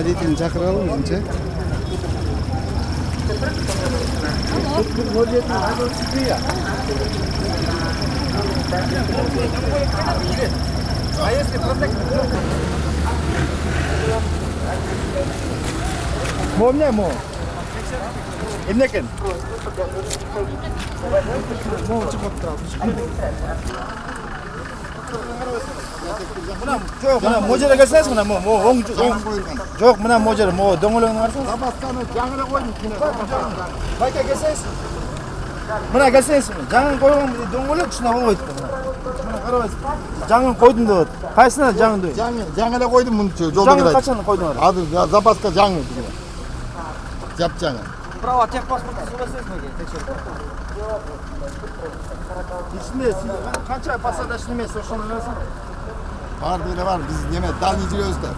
водителін шақырalım өзінше. Mau ne mau? Emne kan? Mau çıkıp Жоқ, мына мына келсеңіз, мына оң жоқ, мына мына мо дөңгөлөгүн карасаңыз. Запасканы жаңыра койдум кине. Байка келсеңіз. Мына келсеңіз, жаңы койгон дөңгөлөк ушуна болбойт. Мына карабайсыз. Жаңы койдум деп атат. Кайсына жаңы дейт? Жаңы эле койдум муну жолдо келет. Жаңы качан койдуңар? Азыр запаска жаңы. Жап жаңы. Права техпаспортты сөйлесеңизби? Текшерип. Ичинде канча пассажир немеси ошону берсең. Бар деле бар, биз неме дальний жүрөбүз да.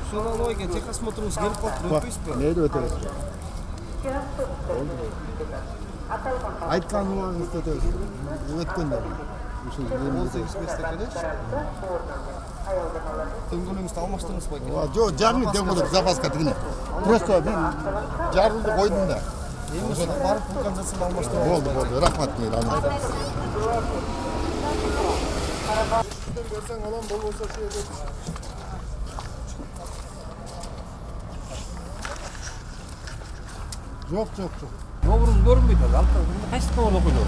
Ушуга логика техосмотрубуз келип калды, өтпөйсүзбү? Нейди өтөбүз? Айткан убагыңызда өтөбүз. Өткөндө. Ушул 18-5 элеш. Дөңгөлөгүңүздү алмаштырыңыз байке. Жок, жаңы дөңгөлөк запаска тигине. Просто мен жарылды койдум да. Эми барып канчасын алмаштырып. Болду, рахмат дейт аны. Берсең алам болбосо şu yerде. Жоқ. Добрун көрүнбөйт ал. Кайсы номерде койду?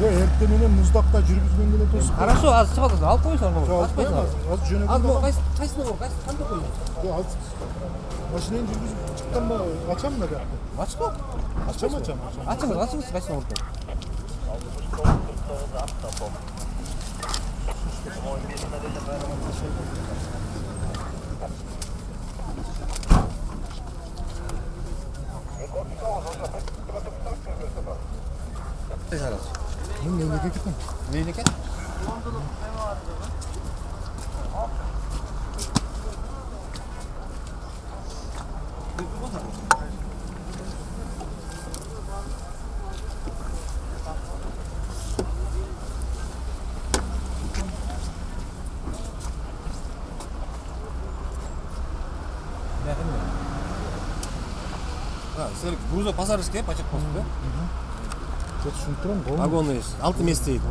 Жоқ, эртең менен муздакта жүргүзгөндө эле тосуп. Хорошо, азыр чыгат. Алып коюңуз аны. Аз жөнөкөй. Азыр кайсы номер? Кандай койду? Жоқ, аз машинени жүргүзүп чыкканба ачам да бияқта. Ачпа? Ачам. Ачыңыз кайсы номерде? Мен неге кеттім? Нейдеке? Сэр, грузов пассажирский, пачек посту, да? Түсініп тұрам, болмайды. Вагонный, 6 мест дейді.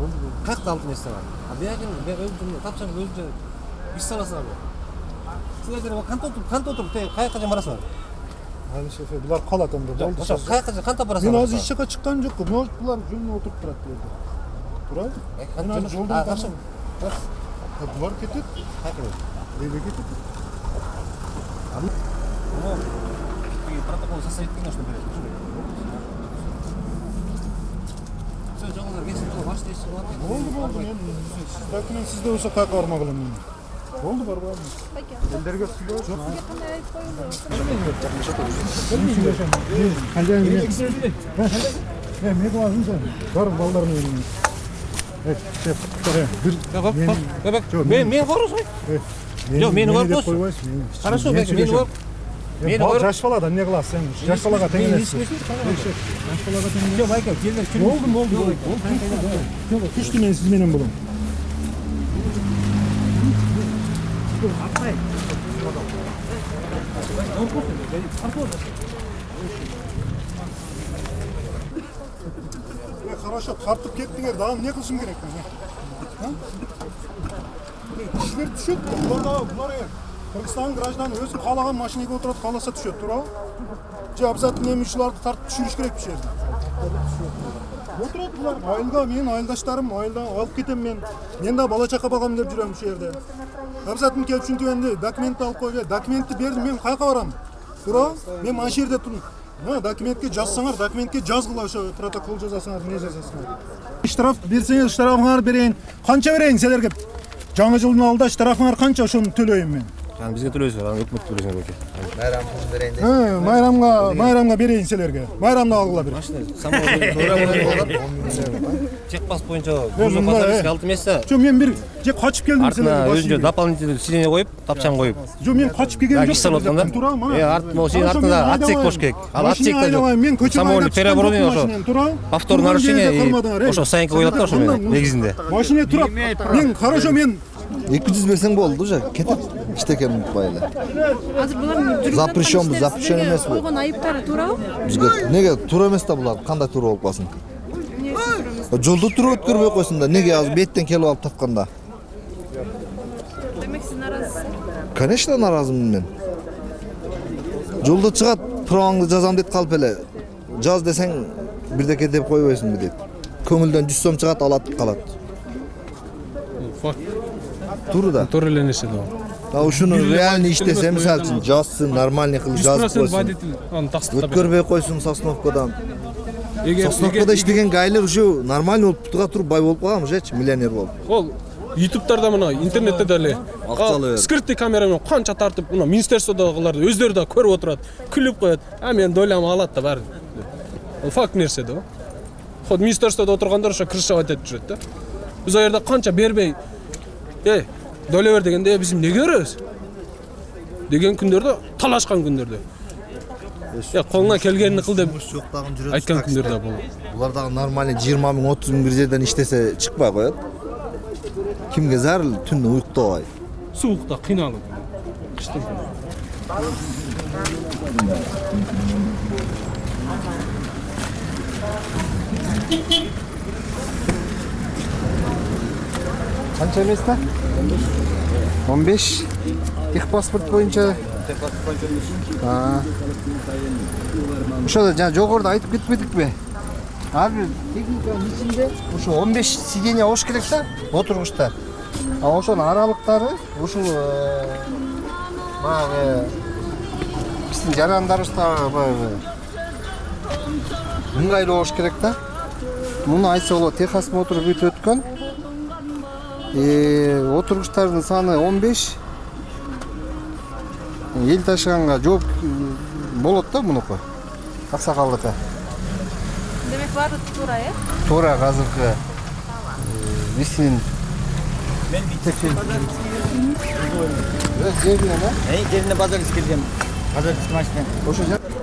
Қақта 6 мест бар. А бияқын, өзім тапсам өзімше іс саласына бар. Сіздер қанта отырып, қаяққа жан барасыңар? Али шефе, бұлар қалады анда. Қанта барасыңар? Мен азыр ешқақа шыққан жоқ. Может, бұлар жөніне отырып тұрады деді. Тұрай? Мен азыр жолдан қашам. Бұлар кетеді. Қайқы? Лейле кетеді. Протокол составить, конечно, берет. Все, жоғалар, кесіп тұр, баш дейсіз болады. Болды. Мен сізде болса қайқа барма қылам мен. Болды, бар бармын. Елдерге түсілді жоқ. Мен қыласың сен. Бар балдарың еліңе. Мен қорыз ғой? Жоқ, мені қорып қойсын. Хорошо, мені қорып. Жаш балада не қыласың? Жаш балаға теңелесің. Жаш балаға теңелесің. Жоқ, байка, келдер. Болды. Күшті мен сізменен болам. Хорошо, тартып кеттіңер, дағым не қылшым керек? Кішілер түседі, бұлар Қырғызстан гражданы өзі қалаған машинеге отырады, қаласа түседі, тұра? Же обязательно немішіларды тартып түшіріш керек бір жерде. Отырады бұлар, айылға, мен айылдаштарым, айылдан алып кетем мен. Мен да бала чақа бағам деп жүрем бұл жерде. Обязательно келіп үшін түгенде документті алып қойды. Документті бердім, мен қайқа барам? Тұра? Мен ана жерде тұрмын. Документке жазсаңар, документке жазғыла протокол жазасыңар, не жазасыңар. Штраф берсеңіз, штрафыңар берейін. Қанша берейін сендерге? Жаңа жылдың алдында штрафыңар қанша, ошоны төлейін мен. Бізге төлейсіздер, аны өкімет төлейсіңер көке. Майрамға берейін дейсіз. Майрамға берейін сендерге. Майрамда алғыла бер. Техпас бойынша грузов пассажирский 6 места. Жо, мен бір же қачып келдім сендерге. Артына өзінше дополнительный сиденье қойып, тапчан қойып. Жо, мен қачып келген жоқ. Сенің артында отсек қош керек. Ал отсекте жоқ. Самовольный переоборудование ошо. Повторное нарушение. Ошо сайынқа қойылады ошо негізінде. Машине тұрады. Мен, хорошо, мен 200 берсең болды уже, кетіп. Иштекени унутпай эле. Азыр булардын жүрүп Запрещенбу, запрещен эмесби? Койгон айыптары туурабы? Бизге неге туура эмес да булар? Кандай туура болуп калсын? Эмне үчүн туура эмес? Жолду туруп өткөрбөй койсун да. Неге азыр беттен келип алып тапканда? Демек сиз наразысыз? Конечно наразымын мен. Жолдо чыгат, праваңды жазам дейт калп эле. Жаз десең бирдеке деп койбойсуңбу дейт. Көңүлдөн 100 сом чыгат, алат калат. Факт. Туура да. Туура эле нерсе да. А ушуну реально иштесе, мисалы үчүн жазсын, нормальный кылып жазып 100% койсун. водитель аны тастыктап. Өткөрбөй койсун Сосновкадан. Эгер Сосновкада иштеген гайлер уже нормальный болуп туга туруп бай болуп калган ужечи, миллионер болуп. ол ютубтарда мына интернетте деле Акчалуу. скрытый камерамен канча тартып, мына министерстводогуларды өздөрү да көрүп отурат, күлүп коет. Мен долям алат да баары. Ол факт нерсе да. Ход министерстводо отургандар ошо крышевать этип жүрөт да. Биз ал жерде канча бербей, доле бер дегенде биз эмнеге беребиз? Деген күндөрдө, талашкан күндөрдө. Колуңан келгенин кыл деп Жок дагы жүрөт. айткан күндөр да болду. Булар дагы нормальный 20 миң, 30 миң бир жерден иштесе чыкпай коет. Кимге зарыл түндө уюктабай. Суукта кыйналып. Кыштын күнү. Канча эмес да? 15. Тех паспорт боюнча. Ошо жана жогоруда айтып кетпедикпи? Ар бир техниканын ичинде ошо 15 сиденье болуш керек да, отургучта. А ошонун аралыктары ушул баягы биздин жарандарыбызда баягы ыңгайлуу болуш керек да. Муну айтса болот, техосмотр бүт өткөн. Отургучтардын саны 15. Эл ташыганга жооп болот да мунуку. Аксакалдыкы. Демек баары туура, Туура азыркы биздин Жерине базар келген. Базар машина. ошо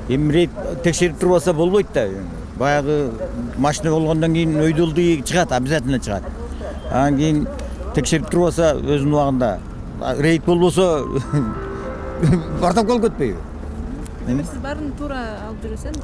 Эми рейд текшерип турбаса болбойт да. Баягы машина болгондон кийин өйдөлдү чыгат, обязательно чыгат. Анан кийин текшерип турбаса өзүнүн убагында рейд болбосо протокол көтпөйбү. демек сиз баарын туура алып жүрөсүз.